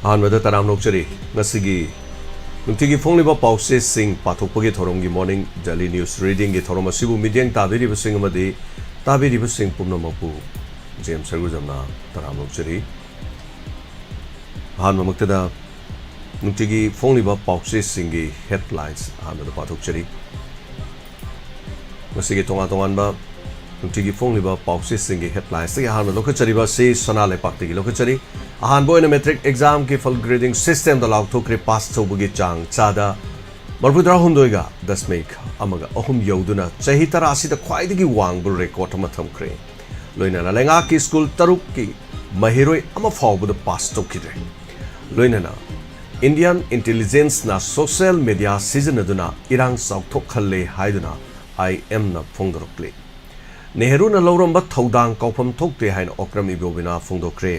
ꯑꯍꯥꯟꯕꯗ ꯇꯔꯥꯝ ꯅꯣꯛꯆꯔꯤ ꯉꯁꯤꯒꯤ ꯅꯨꯡꯇꯤꯒꯤ ꯐꯣꯡꯂꯤꯕ ꯄꯥꯎꯆꯦꯁꯤꯡ ꯄꯥꯊꯣꯛꯄꯒꯤ ꯊꯧꯔꯝꯒꯤ ꯃꯣꯔꯅꯤꯡ ꯗꯦꯂꯤ ꯅ꯭ꯌꯨꯁ ꯔꯤꯗꯤꯡꯒꯤ ꯊꯧꯔꯝ ꯑꯁꯤꯕꯨ ꯃꯤꯠꯌꯦꯡ ꯇꯥꯕꯤꯔꯤꯕꯁꯤꯡ ꯑꯃꯗꯤ ꯇꯥꯕꯤꯔꯤꯕꯁꯤꯡ ꯄꯨꯝꯅꯃꯛꯄꯨ ꯖꯦꯝ ꯁꯔꯒꯨꯖꯝꯅ ꯇꯔꯥꯝ ꯅꯣꯛꯆꯔꯤ ꯑꯍꯥꯟꯕꯃꯛꯇꯗ ꯅꯨꯡꯇꯤꯒꯤ ꯐꯣꯡꯂꯤꯕ ꯄꯥꯎꯆꯦꯁꯤꯡꯒꯤ ꯍꯦꯗꯂꯥꯏꯟꯁ ꯑꯍꯥꯟꯕꯗ ꯄꯥꯊꯣꯛꯆꯔꯤ ꯉꯁꯤꯒꯤ ꯇꯣꯉꯥꯟ-ꯇꯣꯉꯥꯟꯕ ꯅꯨꯡꯇꯤꯒꯤ ꯐꯣꯡꯂꯤꯕ ꯄꯥꯎꯆꯦꯁꯤꯡꯒꯤ ꯍꯦꯗꯂꯥꯏꯟꯁꯇꯒꯤ ꯑꯍꯥꯟꯕ ꯂꯧꯈꯠꯆꯔꯤꯕ ꯑꯁꯤ ꯁꯅꯥ ꯂꯩꯄꯥꯛꯇꯒꯤ ꯂꯧꯈꯠꯆꯔꯤ ꯑꯍꯥꯟꯕ ꯑꯣꯏꯅ ꯃꯦꯇ꯭ꯔꯤꯛ ꯑꯦꯛꯖꯥꯝꯒꯤ ꯐꯜ ꯒ꯭ꯔꯦꯗꯤꯡ ꯁꯤꯁꯇꯦꯝꯗ ꯂꯥꯎꯊꯣꯛꯈ꯭ꯔꯦ ꯄꯥꯁ ꯇꯧꯕꯒꯤ ꯆꯥꯡ ꯆꯥꯗ 39.3 ꯌꯧꯗꯨꯅ ꯆꯍꯤ 10 ꯑꯁꯤꯗ ꯈ꯭ꯋꯥꯏꯗꯒꯤ ꯋꯥꯡꯕ ꯔꯦꯀꯣꯔꯗ ꯑꯃ ꯊꯝꯈ꯭ꯔꯦ ꯂꯣꯏꯅꯅ ꯂꯩꯉꯥꯛꯀꯤ ꯁ꯭ꯀꯨꯜ 6ꯀꯤ ꯃꯍꯩꯔꯣꯏ ꯑꯃ ꯐꯥꯎꯕꯗ ꯄꯥꯁ ꯇꯧꯈꯤꯗ꯭ꯔꯦ ꯂꯣꯏꯅꯅ ꯏꯟꯗꯤꯌꯟ ꯏꯟꯇꯦꯂꯤꯖꯦꯟꯁꯅ ꯁꯣꯁꯤꯌꯦꯜ ꯃꯤडिया ꯁꯤꯖꯤꯟꯅꯗꯨꯅ ꯏꯔꯥꯡ ꯆꯥꯎꯊꯣꯛꯍꯜꯂꯦ ꯍꯥꯏꯗꯨꯅ IMꯅ ꯐꯣꯡꯗꯣꯔꯛꯂꯤ नेहरूना लौरंबा थौदांग कौफम थोक्ते हाइना ओक्रम इबोबिना फोंदोक्रे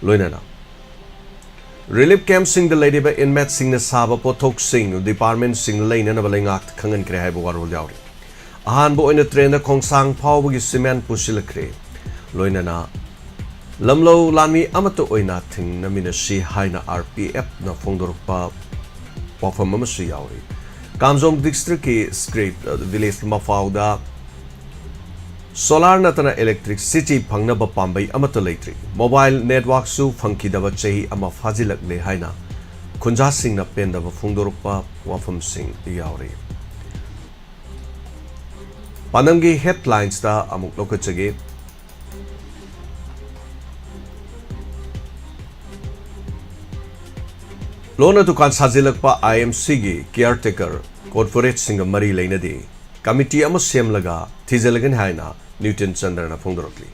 लोइनाना रिलीफ कैंप सिंग द लेडिबा इनमेट सिंग न साबा पोथोक सिंग डिपार्टमेंट सिंग लेना बलेंगाक खंगन क्रे हाइबो वारोल यावरी अहान बो इन ट्रेन द खोंगसांग फावबगी सिमेंट पुसिलक्रे लोइनाना लमलो लामी अमतो ओइना थिंग नमिनसी हाइना RPF न फोंदोरपा पफम अमसु यावरी कामजोंग डिस्ट्रिक्ट की स्क्रिप्ट विलेज मफाउदा सोलार नतना इलेक्ट्रिसिटी फंगनबा पांबई अमत लेट्री मोबाइल नेटवर्क सु फंकीदबा चही अमा फाजिलकले हाइना खुंजा सिंग न पेंदबा फोंदोरपा वाफम सिंग यावरी पानंगी हेडलाइंस दा अमुक लोकचगे लोना दुकान साजिलकपा IMC गी केयरटेकर कॉर्पोरेट सिंग मरी लेनदे कमिटी अमा सेमलगा थिजलगन हाइना न्यूटन चंद्रना फोंदोरकली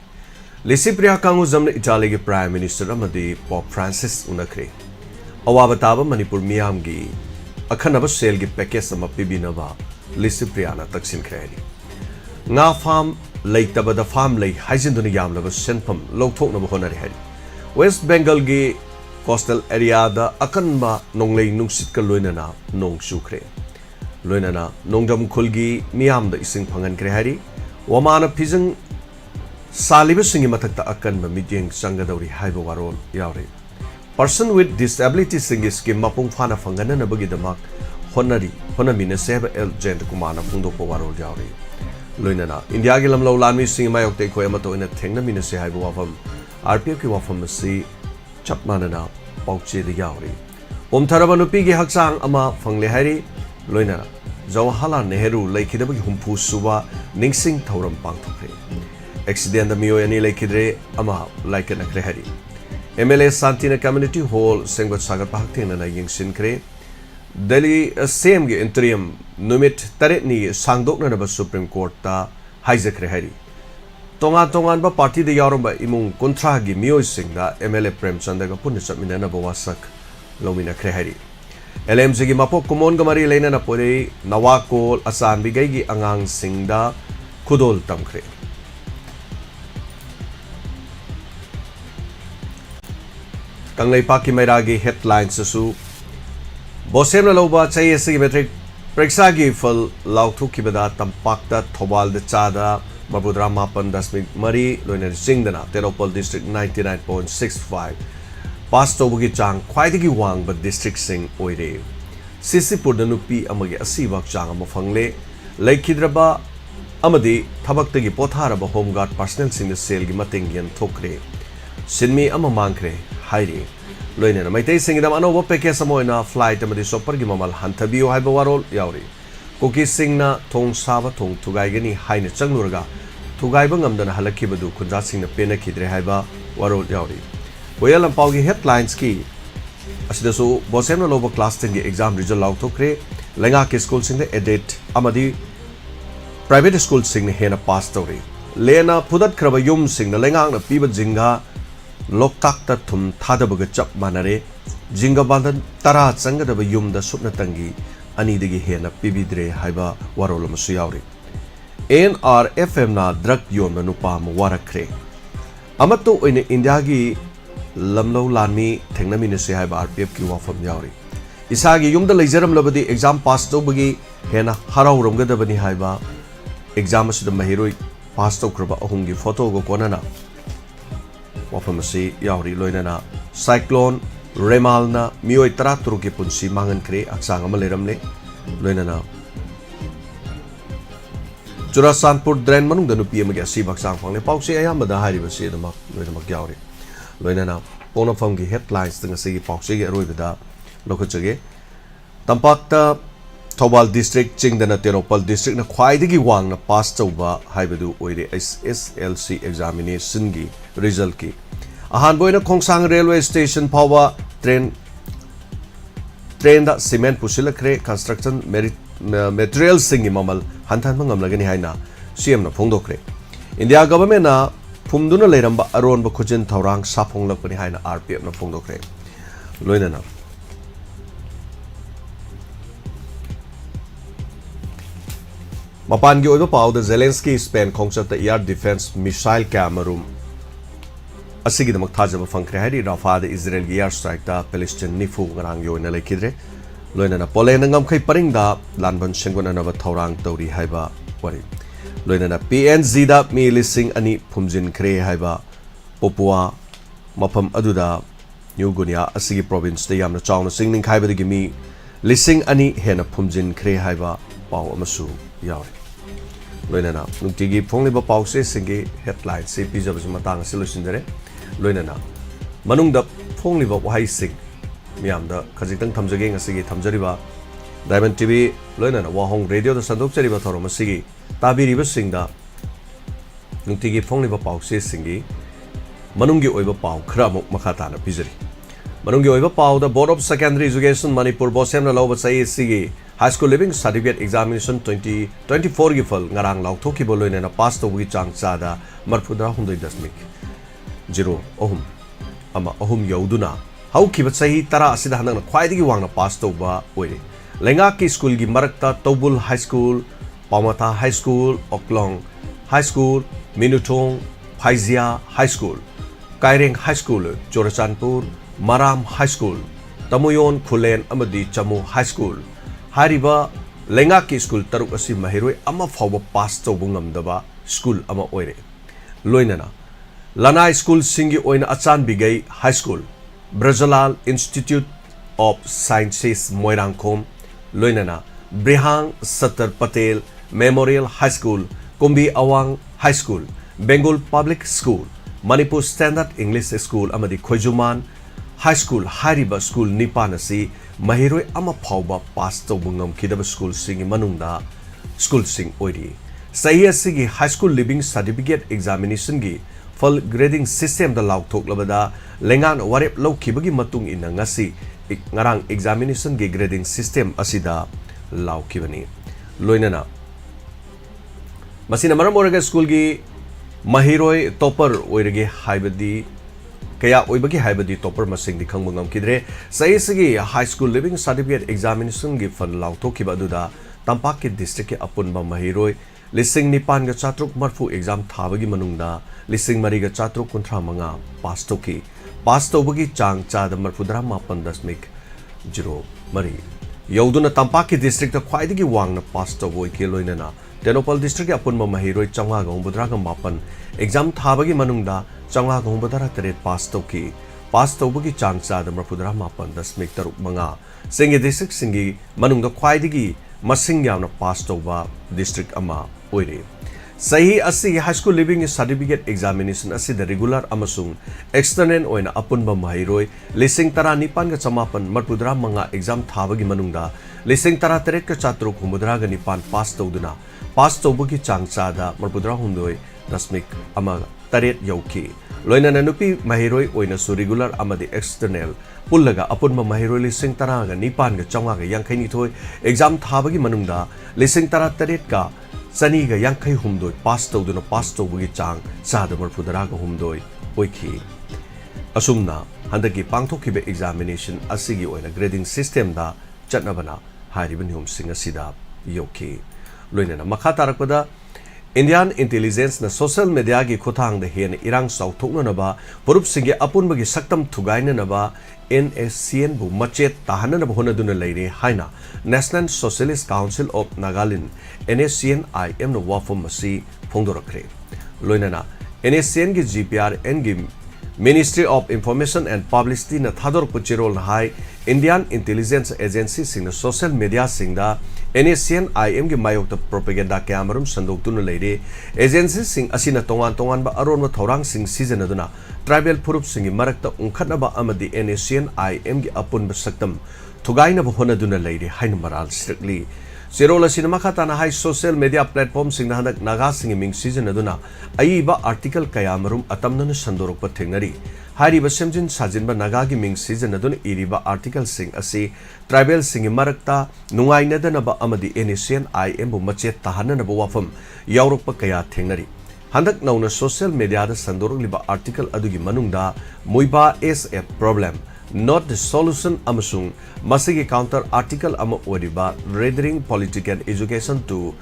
लिसिप्रिया कांगु जमन इटाली के प्राइम मिनिस्टर अमदी पॉप फ्रांसिस उनखरे अवाबताबा मणिपुर मियामगी अखनब सेल की पैकेज अमा पिबिनबा लिसिप्रिया ना तक्सिनखरेनी nga farm leitabada farm lei haijinduna yamlaba senpam lौथोकनब होनरे है वेस्ट बेंगल की कोस्टल एरिया दा अकनबा नोंगलै नुंगसित का लोइनना नोंग सुखरे लोइनना नोंगदम खुलगी मियाम दा इसिंग फंगन करे हारी वमाना फिजंग सालिबा सिंगी मथकता अकनबा मिजेंग संगदौरी हाइबो वारोल यावरे पर्सन विथ डिसेबिलिटी सिंगी स्कीम मपुंग फाना फंगनना बगिदमक होनमिने सेब एल जेंट कुमाना फुंदोपो वारोल यावरे लोइनना इंडिया के लमलौ लामी सिंग मायोक्ते खोय अमतो इन थेंगनमिने से हाइबो वाफम RPF की वाफम से चपमानना पाउचे द यावरे ओमथरबा नुपी की हकसांग अमा फंगले हारी लोइनना जवाहरलाल नेहरू लेखिदबगी हुंफु सुबा निंगसिंग थौरम पांगथोखरे एक्सीडेंट द मियो यानी लेखिद्रे अमा लाइकनखरे हारी MLA सांतिना कम्युनिटी हॉल सेंगोट सागर पाहकथेंगना यिंगसिनखरे दिल्ली सेम के इंटरियम नुमित तरेनी सांगदोकनबा सुप्रीम कोर्ट ता हाइजखरे हारी तोंगान बा पार्टी द यावरबा इमुंग कुंथ्रा की मियोय सिंगदा MLA प्रेमचंद गा पुन्य चमिननबा वासक लोमिनखरे हारी LMC की मपोक कुमोन गमरी लेना पोरे नवाकोल असान बिगई की अंगांग सिंगदा खुदोल तमखरे कंगलेपा की मेरा की हेडलाइंस सु बोसेम लोबा चाहिए से मेट्रिक परीक्षा की फल लाउथु की बदा तंपाक्ता थोबाल द चादा मबुद्रा मापन दशमिक मरी लोइना सिंगदना तेरोपल डिस्ट्रिक्ट 99.65 पास तौबगी चांग ख्वाइदगी वांग डिस्ट्रिक्ट सिंग ओइरे सिसिपुर नुपी अमगे असीबक चांग अम फंगले लेखिद्रबा अमदी थबक्तगी पोथारबा होमगार्ड पर्सनल सिंग सेल की मतेंग यन थोखरे सिनमी अम मांगखरे हाइरे लोइना मैतै सिंगदम अनोब पैकेज अमोइना फ्लाइट अमदी शॉपर की ममल हंथबियो हाइबा वारोल यावरी कुकी सिंगना थोंग साबा थोंग थुगाइगनी हाइने चंगलुरगा थुगाइबा ngamdana halakibadu khunja singna penakidre haiba warol yauri Royal Paul की हेडलाइंस की असिदसु बोसेमना लोबो क्लास 10 की एग्जाम रिजल्ट लाउथोखरे लेंगा के स्कूल सिंग एडेट अमदी प्राइवेट स्कूल सिंग हेना पास तौरे लेना फुदत खरब युम सिंग लेंगा न पीब जिंगा लोकताक त थुम थादबग चप मानरे जिंगा बांदन तरा चंगदब युम द सुपना तंगी अनिदगी हेना पीबिद्रे हाइबा वारोल मसु यावरे NRFM ना ड्रग योन नुपा म वारखरे अमतो ओइन इंडिया की लमलो लानी थेंगनमिने से हाइबा RPF की वाफम यावरी इसागी युमद लेजरमलबदी exam pass तौबगी Hena हराउरमगदबनी हाइबा exam असिद महिरोई pass तौखरबा अहुंगी photo go कोनना wafam asi yauri loinana cyclone Remal na mioi tara turuki punsi mangan kre aksang ama leramle loinana Churasanpur drain manung da nupi amagi asi baksang phangle pause ayam da hari basi da mak loinama yauri loinana pona pham gi headlines tang asi pause gi aroi da lokhachage tampakta Thobal district chingdana Tenopal district na khwaidagi wangna pass chauba haibadu oire SSLC examination gi result ki ahan boina Khongsang railway station phawa train da cement pusilakre construction materials singi mamal hantan mangam lagani haina CM na phongdokre India government na phumduna leiramba aron ba khujin thaurang saphonglakani haina RPF na phongdokre loinana Mapan gi oiba pau da Zelensky Spain khongchap da air defense missile camarum asigi damak thajaba phangkre hari Rafah da Israel gi air strike da Palestine nifu ngarang yoina lekidre loina na Poland ngam khai paring da lanban sengona na ba thorang tauri haiba wari loina na PNG da mi lising ani phumjin kre haiba Papua mafam aduda New Guinea asigi province da yamna chawna singning khaiba gi mi lising ani hena phumjin kre haiba pau amasu yauri loinana nungtigi phongliba pause singi headline se pijabas matang solution dere loinana manungda phongliba wahai sing miamda khajitang thamjage ngasigi thamjariba Diamond TV loinana wahong radio da sandok chariba thorom sigi tabiriba singda nungtigi phongliba pause singi manunggi oiba pau khra muk makhata na pijari manunggi oiba pau da Board of Secondary Education Manipur bosem na loba sai sigi High School Living Certificate Examination 2024 gi phal ngarang lauthoki boloina na pass to wi chang chada marphuda hundoi dasmik 0 ohum ama ohum yauduna hau ki batsai tara asida hanang na khwaidi gi wangna pass to ba oi lenga ki school gi marakta Tobul High School Pamata High School Oklong High School Minutong Phaizia High School Kaireng High School Chorachanpur Maram High School Tamuyon Khulen amadi Chamu High School Hariba lenga ki school taruk asi mahiroi ama fawba pass tawbu ngamdaba school ama oire loinana Lanai School singi oina achan bigai High School Brazalal Institute of Sciences Moirangkhom loinana Brihang Satar Patel Memorial High School Kumbi Awang High School Bengal Public School Manipur Standard English School amadi Khoijuman High School hariba school nipanasi mahiroi ama phawba pass tawbungam kidaba school singi manungda school sing oiri sahi asigi high school living certificate examination gi full grading system da lauthok labada lengan warep laukibagi matung ina ngasi ngarang examination gi grading system asida laukibani loinana masina maram oraga school gi mahiroi topper oirege haibadi kaya oibagi haibadi topper masing di khangmangam kidre saisigi high school living certificate examination gi fan lauthoki baduda tampak ki district ki apunba mahiroi lising nipan ga chatruk marfu exam thabagi manungda lising mari ga chatruk kunthra manga pass tobagi chang cha da marfudra mapan dasmik 0 mari yauduna tampak ki district da khwaidigi wangna pass toboi ke loinana Tenopal district ki apunba mahiroi changa ga umbudra ga mapan exam thabagi manungda changa ga umbudra tret pass tobagi chang cha da marfudra mapan dasmik taruk manga singi district singi manungda khwaidigi masing yamna pass toba district ama oire sahi asi high school living certificate examination asi the regular amasung external oina apunba mahiroi lising tara nipan ga chamapan marpudra manga exam thabagi manungda lising tara teret ka chatruk humudra ga nipan pass toduna pass tobagi changcha da marpudra hundoi dasmik ama taret yauki loina nanupi mahiroi oina su regular amadi external pullaga apunba mahiroi lising tara ga nipan ga changa ga yankhai ni thoi exam thabagi manungda lising tara taret ka Sani ga yankai humdoi pass tawduna pass tawbagi chang sada marfudara ga humdoi oiki asumna handaki pangthokibe examination asigi oina grading system da chatnabana hariban hum singa sida yoki loinana makha tarakpada Indian intelligence na social media gi khothang da hen irang sauthokna naba purup singe apunbagi saktam thugaina naba NSCN bu machet tahana na bhona duna leire haina National Socialist Council of Nagaland NSCN IM no wafom masi phongdorakre loinana NSCN gi GPRN gi Ministry of Information and Publicity na thadorok chirol na hai Indian Intelligence Agency sing na social media sing da NACN IM gi mayok ta propaganda kamarum sandok tun leire agency sing asina tongan ba aron ma thorang sing season aduna tribal purup sing marak ta ungkhatna ba amadi NACN IM gi apun ba saktam thugaina ba hona duna leire hain maral strictly Sirola sinema khatana hai social media platform sing na hanak naga sing ming season aduna aiba article kayamarum atamna na sandorok pa thengnari hari ba semjin sajin ba naga gi ming season aduna iriba article sing asi tribal sing marakta nungai na dana ba amadi NACN IM bu mache tahana na ba wafam yaurok pa kaya thengnari handak nauna social media da sandorok liba article adugi manungda moiba is a problem not the solution amasung masigi counter article ama oriba rendering political education to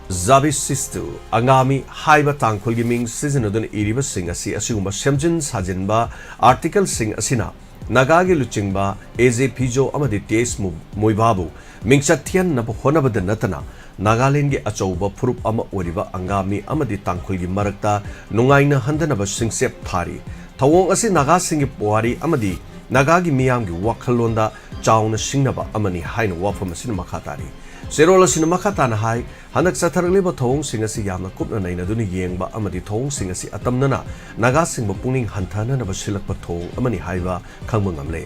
Zabisistu angami haiba tangkhul gi ming season adun iriba sing asi asigumba semjin sajinba article sing asina naga gi luchingba AJ Pijo amadi tes moibabu mingcha thian na honabada natana Nagaland gi achouba phurup ama oriba angami amadi tangkhul gi marakta nungaina handana ba singsep thari Tawong asi naga singi puari amadi naga gi miyam gi wakhalonda chauna singnaba amani haina wafam asin makhatari Serola sin makhatana hai hanak satharleba thawong singasi yamna kupna naina duni yengba amadi thawong singasi atamnana naga singba pungning hanthana na basilakpa thawong amani haiba khangma ngamle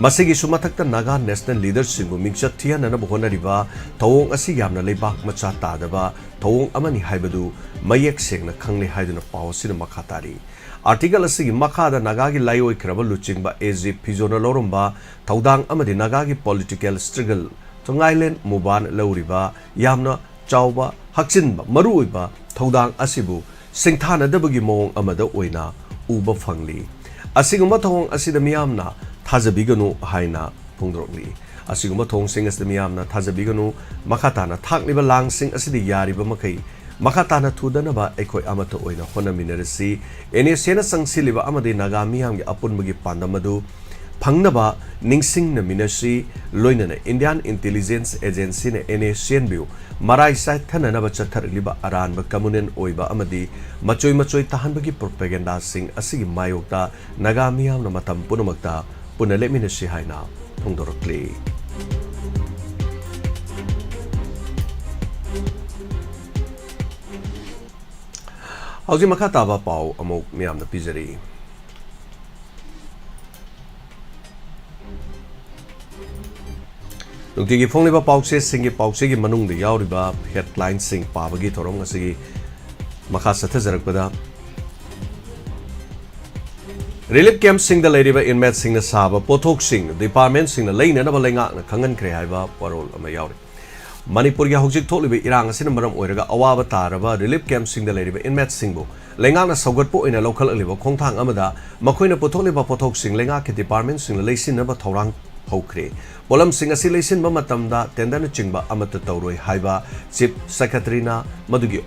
Masigi sumathakta naga national leaders singbu mingchat thiana na bohonariba thawong asi yamna leibak macha tadaba thawong amani haibadu mayek sengna khangle haiduna pawsin makhatari Article asigi makhada nagagi laioi kraba luchingba AJ Pizona lorumba thaudang amadi nagagi political struggle Tongailand muban lauriba yamna chawba hakchinba maruiba thaudang asibu singthana dabagi mong amada oina uba phangli asiguma thong asida miyamna thajabiganu haina phungdrokli asiguma thong sing asida miyamna thajabiganu makhatana thakliba lang sing asidi yariba makai Makatana Tudanaba Eko Amato Oina Hona Minerasi, Ene Sena Sangsiliba Amade Nagamiam Apun Magi Pandamadu, Pangnaba, Ningsing na Minasi, Loinana Indian Intelligence Agency na Ene Sienbu, Marai Sai Tananaba Chatar Liba Aran Bakamunen Oiba Amadi, Machoy Tahanbagi Propaganda Sing Asigi Mayokta, Nagamiam na Matam Punamakta, Punale Minasi Haina, Pungdorokli. Hauji makataba pau amok miyam na pizari. Nungtigi fongliba paukse singi paukse gi manung de yauriba headline sing pabagi thorom ngasigi makasatha jarakpada Relief camp sing the lady inmate sing na saba pothok sing department sing na leina na balenga na khangan kre haiba parol ama yauri Manipur ya hojik tholibe irang asina maram oiraga awaba taraba relief camp sing the lady inmate singbo lenga na saugatpo ina local aliba khongthang amada makoina potholiba pothok sing lenga ke department sing leisin na ba thorang phokre polam sing asi leisin ba matamda tender na chingba amata tawroi haiba chief secretary na madugi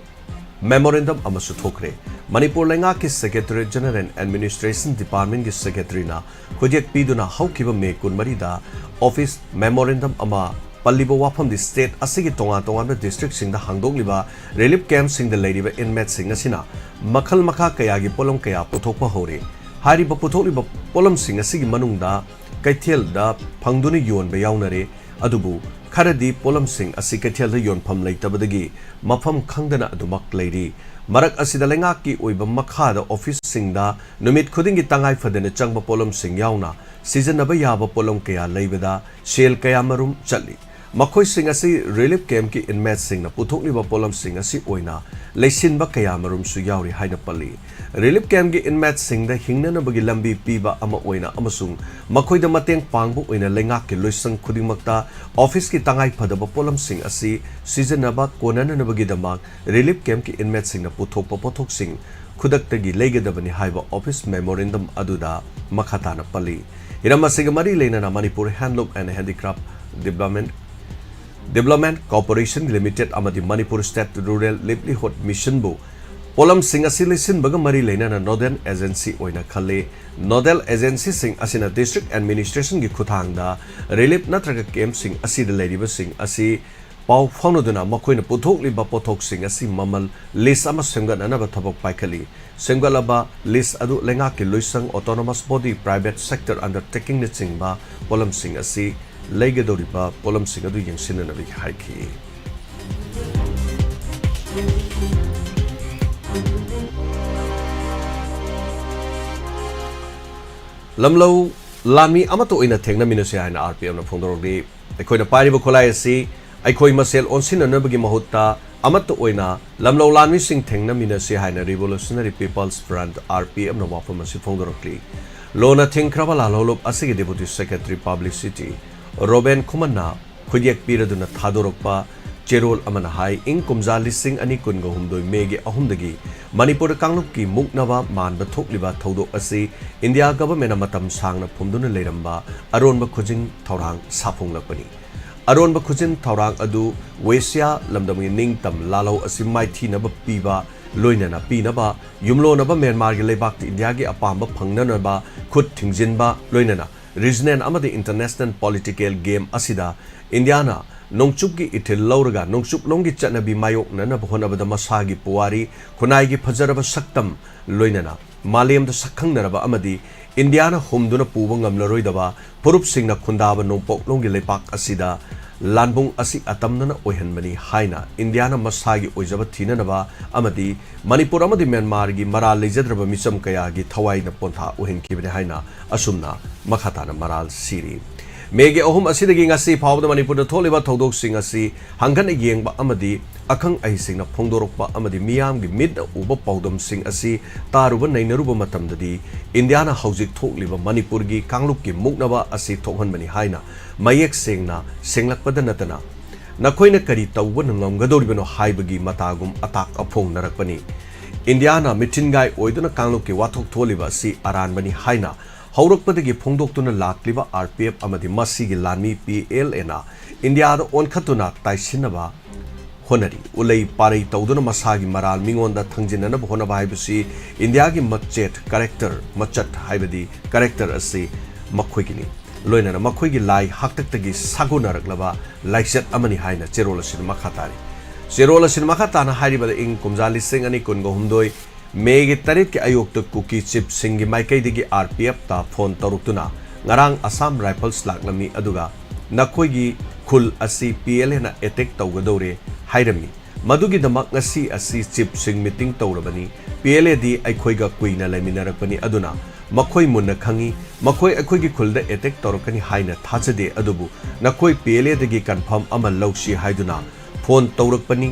memorandum amasu thokre Manipur lenga ke secretary general and administration department ke secretary na khojek piduna haukiba me kunmari da office memorandum ama Palibo wafam the state asigi tonga district sing the hangdogliba relief camp sing the lady inmate sing asina makhal makha kaya gi polom kaya puthokpa hore hari ba putholiba polom sing asigi manungda kaithel da phangduni yon ba yaunare adubu kharadi polom sing asi kaithel da yon pham leitabadagi mafam khangdana adumak leiri marak asida lenga ki oiba makha da office sing da numit khudingi tangai fadena changba polom sing yauna season aba yaba polom kaya leibada sel kaya marum chali Makoy sing asi relief camp ki inmate sing na puthok liba polam sing asi oina leisin ba kaya marum su yauri haina pali relief camp ki inmate sing da hingna na bagi lambi piba ama oina amasung makoy da mateng pangbu oina lenga ki loisang khudingmakta office ki tangai phadaba polam sing asi season na ba konana na bagi damak relief camp ki inmate sing na puthok pa pothok sing khudak tagi leigadabani haiba office memorandum aduda makhata na pali irama sigamari leina na Manipur Handloom and Handicraft Development Corporation Limited amadi Manipur State Rural Livelihood Mission bu polam sing asilisin baga mari leina na Northern Agency oina khale Nodal Agency sing asina District Administration gi khuthang da relief natraga camp sing asi de leriba sing asi ꯄꯥꯎ ꯐꯥꯎꯅꯗꯨꯅ ꯃꯈꯣꯏꯅ ꯄꯨꯊꯣꯛꯂꯤꯕ ꯄꯣꯠꯊꯣꯛꯁꯤꯡ ꯑꯁꯤ ꯃꯃꯜ list ꯑꯃ ꯁꯦꯝꯒꯠꯅꯅꯕ ꯊꯕꯛ ꯄꯥꯏꯈꯠꯂꯤ ꯁꯦꯝꯒꯠꯂꯕ list ꯑꯗꯨ ꯂꯩꯉꯥꯛꯀꯤ ꯂꯣꯏꯁꯪ autonomous body private sector ꯑꯟꯗꯔꯇꯦꯀꯤꯡꯅꯆꯤꯡꯕ ꯄꯣꯠꯂꯝꯁꯤꯡ ꯑꯁꯤ ꯂꯩꯒꯗꯧꯔꯤꯕ ꯄꯣꯠꯂꯝꯁꯤꯡ ꯑꯗꯨ ꯌꯦꯡꯁꯤꯟꯅꯅꯕ ꯍꯥꯏꯈꯤ lamlo lami amato oina thengnamina se haina RPM na phongdorokdi aikoina pairiba kholai asi aikoi masel onsinanabagi mahutta amato oina lamlo lami sing thengnamina se haina Revolutionary People's Front RPM na wafam asi phongdorokli lona thengkraba lalholop asigi Deputy Secretary Publicity Robin Kumanna khuyek piraduna thadorokpa cherol amana hai ing kumja lising ani kunga humdoi mege ahumdagi Manipur Kangluk ki muknaba manba thokliba thodok asi India government matam sangna phumduna leiramba aronba khujin thorang saphunglakpani aronba khujin thorang adu Wesia lamdamgi ningtam lalo asi maithi naba piba loinana pinaba yumlonaba Myanmar gi lebak India gi apamba phangnanaba khut thingjinba loinana regional amadi international political game asida Indiana nongchup gi ithil lauraga nongchup longgi chanabi mayok nana bhonabada masagi puwari khunai gi phajaraba saktam loinana malem da sakhang naraba amadi Indiana humduna puwa ngamlaroidaba purup singna khundaba nongpok longgi lepak asida lanbung asi atamnana oihanbani haina Indiana masagi oijaba thinanaba amadi Manipur amadi Myanmar gi maral lejadraba misam kaya gi thawai na pontha ohinkibane haina asumna makhatana maral siri Mege ohum asidagi ngasi phawda Manipur da tholiba thodok sing asi hanghan yengba amadi akhang ai singna phongdorokpa amadi miyam gi mid uba pawdam sing asi taruba nainaruba matamdadi Indiana haujik thokliba Manipur gi kangluk gi muknaba asi thokhanbani haina mayek sengna senglakpada natana nakoina kari tawba ngamgadoribano haibagi matagum atak aphong narakpani Indiana mitingai oiduna kangluk gi wathok tholiba asi aranbani haina Haurakpadagi phongdoktuna lakliba RPF amadi masigi lanmi PLA India da onkhatuna taisinaba honari ulei parai tawduna masagi maral mingonda thangjinana honaba haibasi India gi machet character machat haibadi character asi makhoigini loinana makhoigi lai haktaktagi sagunaraklaba laichet amani haina cherolasin makhatari cherolasin makhatana hairibada ing kumjali sing ani kungo humdoi Mege tarit ke ayok to cookie chip singi maikai digi RPF ta phone taruktuna ngarang Assam Rifles laklami aduga nakhoi khul asi PLA na attack tawgadore hairami madugi damak ngasi asi chip sing meeting tawrabani PLA di aikhoi ga kuina laiminarakpani aduna makhoi munna khangi makhoi aikhoi gi khulda attack tawrakani haina thachade adubu nakhoi PLA digi confirm ama lawsi haiduna phone tawrakpani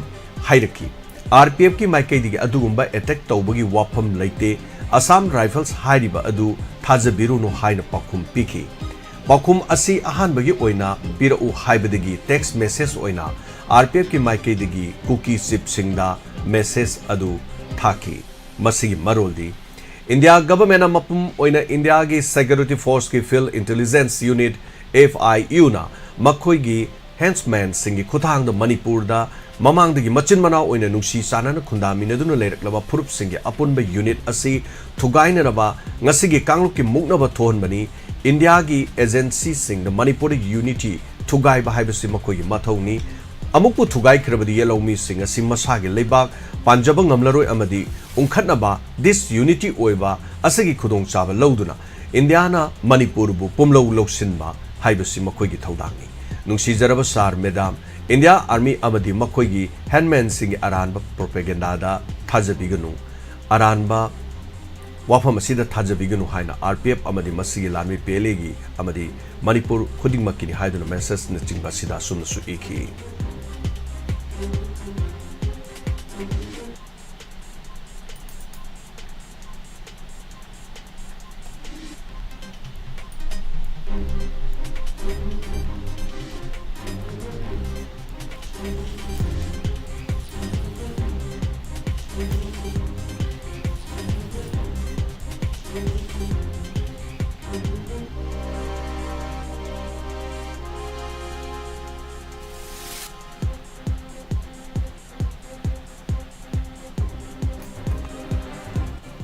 hairaki RPF ki maikai digi adugumba attack tawbagi wafam leite Assam Rifles hairiba adu thajabiru no haina pakhum piki pakhum asi ahanbagi oina pirau haibadagi text message oina RPF ki maikai digi cookie chip singda message adu thaki masigi maroldi India government mapum oina India gi security force ki field intelligence unit FIU na makhoi gi henchman singi khuthang da Manipur da Mamang dagi machin mana oina nungsi sanana khundaminaduna leiraklaba phurup singi apunba unit asi thugaina raba ngasigi kangluk ki muknaba thonbani India gi agency sing the Manipur unity thugai ba haibasi makhoi gi mathawni amukpu thugai khrabadi yelawmi sing asi masagi leibak panjaba ngamlaroi amadi ungkhatnaba this unity oiba asigi khudong chaba lawduna India na Manipur bu pumlaw lawsinba haibasi makhoi gi thodangni nungsi jaraba sar madam India Army amadi makhoigi handman sing aranba propaganda da thajabiganu aranba wafam asida thajabiganu haina RPF amadi masigi lanmi PLA gi amadi Manipur khudingmakini haiduna message na chingba sida sumna su iki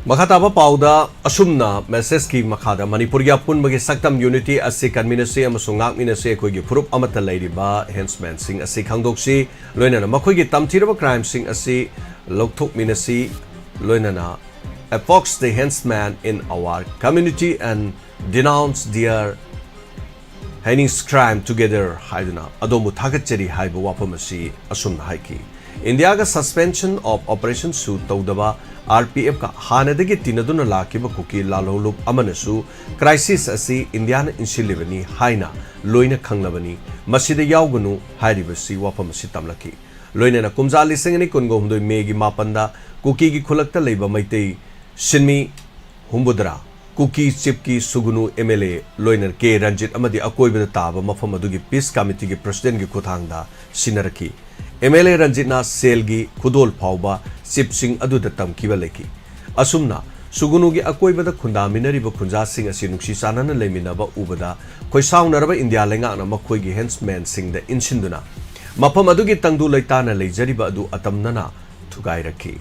Makataba pauda asumna message ki makada Manipur ya pun bagi saktam unity asi kanminasi amasung ngakminasi koi gi phurup amata leiriba henchman sing asi khangdoksi loinana makhoi gi tamthiraba crime sing asi lokthok minasi loinana approach the henchman in our community and denounce their heinous crime together haiduna adomu thagachari haiba wapamasi asumna haiki India ga suspension of operation su tawdaba RPF ka hanadagi tinaduna lakiba kuki laloluk amanasu crisis asi Indian insilibani haina loina khanglabani masida yaugunu hairibasi wapamasi tamlaki loina na kumjali singani kungo humdoi megi mapanda kuki gi khulakta leiba maitei sinmi humbudra kuki chipki sugunu MLA loiner K Ranjit amadi akoibada taba mafam adugi peace committee gi president gi kuthangda sinaraki MLA Ranjitna Selgi Kudol Pauba Sip Singh Aduda Tamkiba Leki Asumna Sugunugi Akoibada Kundaminariba Kunja Singh Asinuksi Sanana Leminaba Ubada Koisau Naraba India Lenga Makoigi Hensman Singh the Inshinduna Mapam Adugi Tangdu Laitana Lejariba Adu Atamnana Tugairaki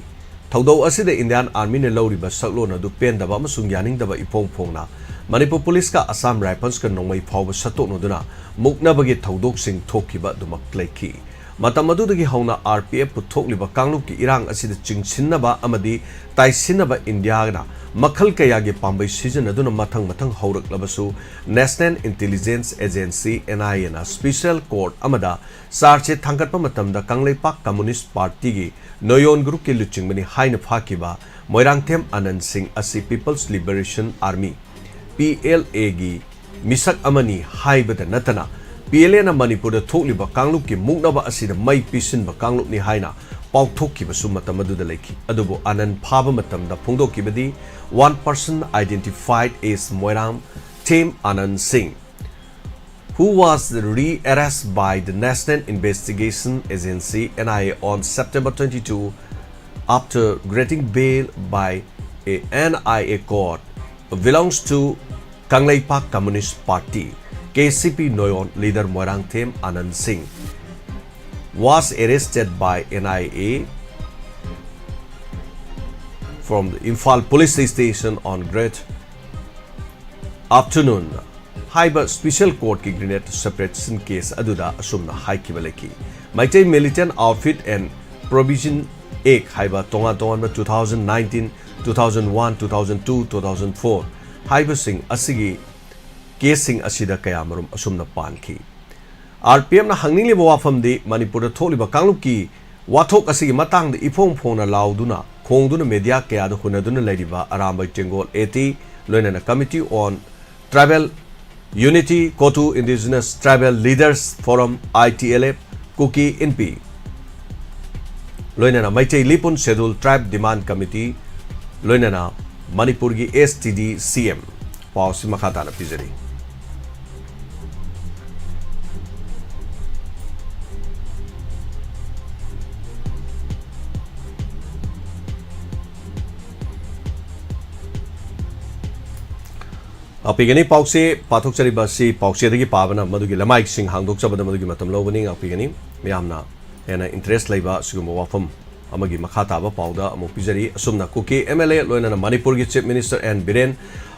Taudo Asi the Indian Army ne Loriba Saklona du Pendaba Masung Yaning Daba Ipong Pongna Manipur Police ka Assam Rifles ka Nongmai Pauba Satok Noduna Mukna Bagi Taudok Singh Tokiba Dumak Leki Matamadudagi hauna RPF puthokliba kanglup ki irang asida chingsinnaba amadi taisinaba India na makhal kayagi pambai season aduna mathang hauраklabasu National Intelligence Agency NIA na Special Court amada sarche thangkatpa matamda Kangleipak Communist Party gi Noyon group ki luchingmani haina phakiba Moirangthem Anand Singh asi People's Liberation Army PLA gi misak amani haibada natana PLA na Manipur da thokliba kanglup ki muknaba asida mai pisinba kanglup ni haina pauthokkiba su matamadu da leki adubu Anand phaba matamda phungdokkibadi one person identified as Moirang Them Anand Singh who was re-arrested by the National Investigation Agency NIA on September 22 after granting bail by a NIA court belongs to Kangleipak Communist Party KCP Noyon leader Moirangthem Anand Singh was arrested by NIA from the Imphal police station on great afternoon. Haiba special court ki grenade separation case aduda asumna haikibaleki. Maitei Militant Outfit and Provision Act haiba tonga 2019, 2001, 2002, 2004 haiba sing asigi Casing asida kayamarum asumna panki. RPM na hangning liba wafam di Manipur da tholiba kangluki wathok asigi matang di ipong phona lauduna khongduna media kaya da hunaduna leriba arambai tengol 80 loina na Committee on Tribal Unity Kotu Indigenous Tribal Leaders Forum ITLF Kuki NP loina na Maitei Lipun Scheduled Tribe Demand Committee loina na Manipur gi STD CM pausi makhata na pizari Apigani pausi pathok chari basi pausi dagi pavana madugi lamai sing hangdok chabada madugi matam lobani apigani miyamna ena interest laiba suguma wafam amagi makhata ba pauda amu pizari asumna kuki MLA loina na Manipur gi Chief Minister N Biren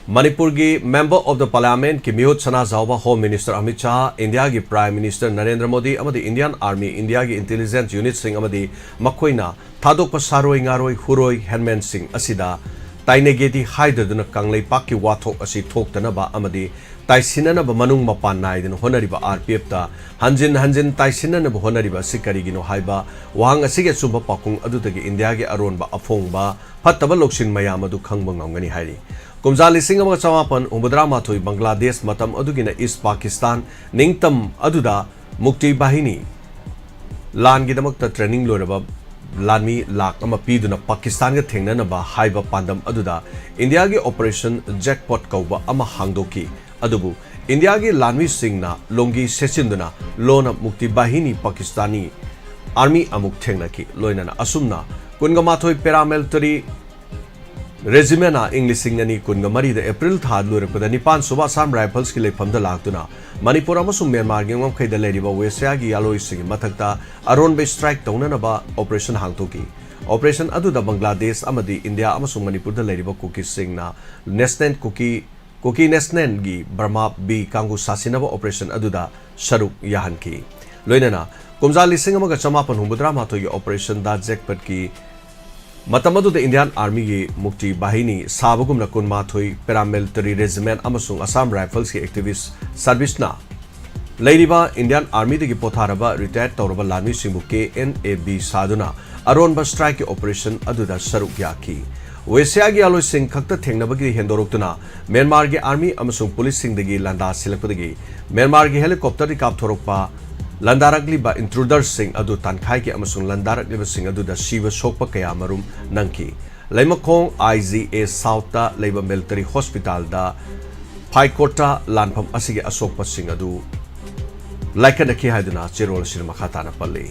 Manipur gi Member of the Parliament ki Mihut Sana Zawba Home Minister Amit Shah India gi Prime Minister Narendra Modi amadi Indian Army India gi Intelligence Unit sing amadi makhoina thadok pa saroi ngaroi huroi Herman Singh asida Tainegedi haidaduna Kangleipak ki wathok asi thoktanaba amadi taisinanaba manung mapan naidin honariba RPF ta hanjin taisinanaba honariba sikarigino haiba wahang asige sumba pakung adutagi India gi aronba afongba phattaba loksin mayam adu khangba ngamgani hairi Kumjali Singama Chawapan Umbadra Mathoi Bangladesh matam adugina East Pakistan ningtam aduda Mukti Bahini Lan gidamakta training loraba Lanmi lak ama piduna Pakistan ga thengnanaba haiba pandam aduda India gi Operation Jackpot kauba ama hangdoki adubu India gi Lanmi Singna longi sesinduna lona Mukti Bahini Pakistani Army amuk thengnaki loinana asumna Kungamathoi paramilitary Regimena English Singani Kungamari the April 3rd Lurapada Nipan Suba Assam Rifles ki lepham da laktuna Manipur amasung Myanmar gi ngam khaida leriba Wesya gi yaloi sing mathakta aron be strike taunana ba operation hangtoki operation aduda Bangladesh amadi India amasung Manipur da leiriba kuki singna national kuki national gi Burma B kangu sasinaba operation aduda saruk yahanki loinana kumjali singama ga chamapan humbudra mato gi operation da jackpot ki matamadu da Indian Army gi mukti bahini sabagumna kunmathoi paramilitary regiment amasung Assam Rifles ki activist service na Lairiba Indian Army dagi potharaba retired tauraba lami singbu KNAB saduna aronba strike operation aduda saruk yaki Wesya gi aloi sing khakta thengnabagi hendoroktuna Myanmar gi army amasung police sing dagi landa silakpadagi Myanmar gi helicopter ri kapthorokpa landarakli ba intruder sing adu tankhai ki amasung landarakli ba sing aduda siva sokpa kaya marum nangki Laimakong IGA South ta Labor Military Hospital da Paikota lanpam asigi asokpa sing adu like na ki haiduna chirol sinema khata na palli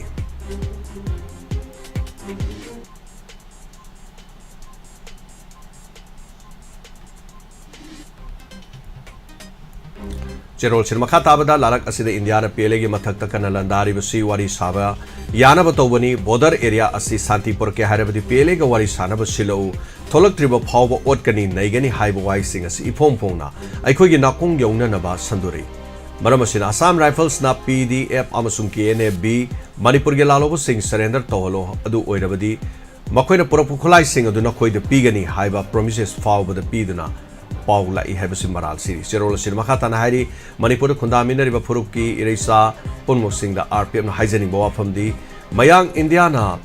chirol sinema khata bada lalak asida India na PLA gi mathak ta kana landari basi wari saba yana batobani border area asi Santipur ke harabadi PLA ga wari sana basilo tholak triba phawba otkani naigani haiba wai sing asi ipom pongna aikoi gi nakong yongna na ba sanduri Maramasina Assam Rifles na PDF amasung KNAB Manipur ge lalobo sing surrender toholo adu oirabadi makoina purapu khulai sing adu na khoi de pigani haiba promises faw bada piduna paula I habasi maral siri serol sin makhata na hairi Manipur khunda minari ba phurup ki ireisa punmo sing da RPF na haijani bawa famdi mayang Indiana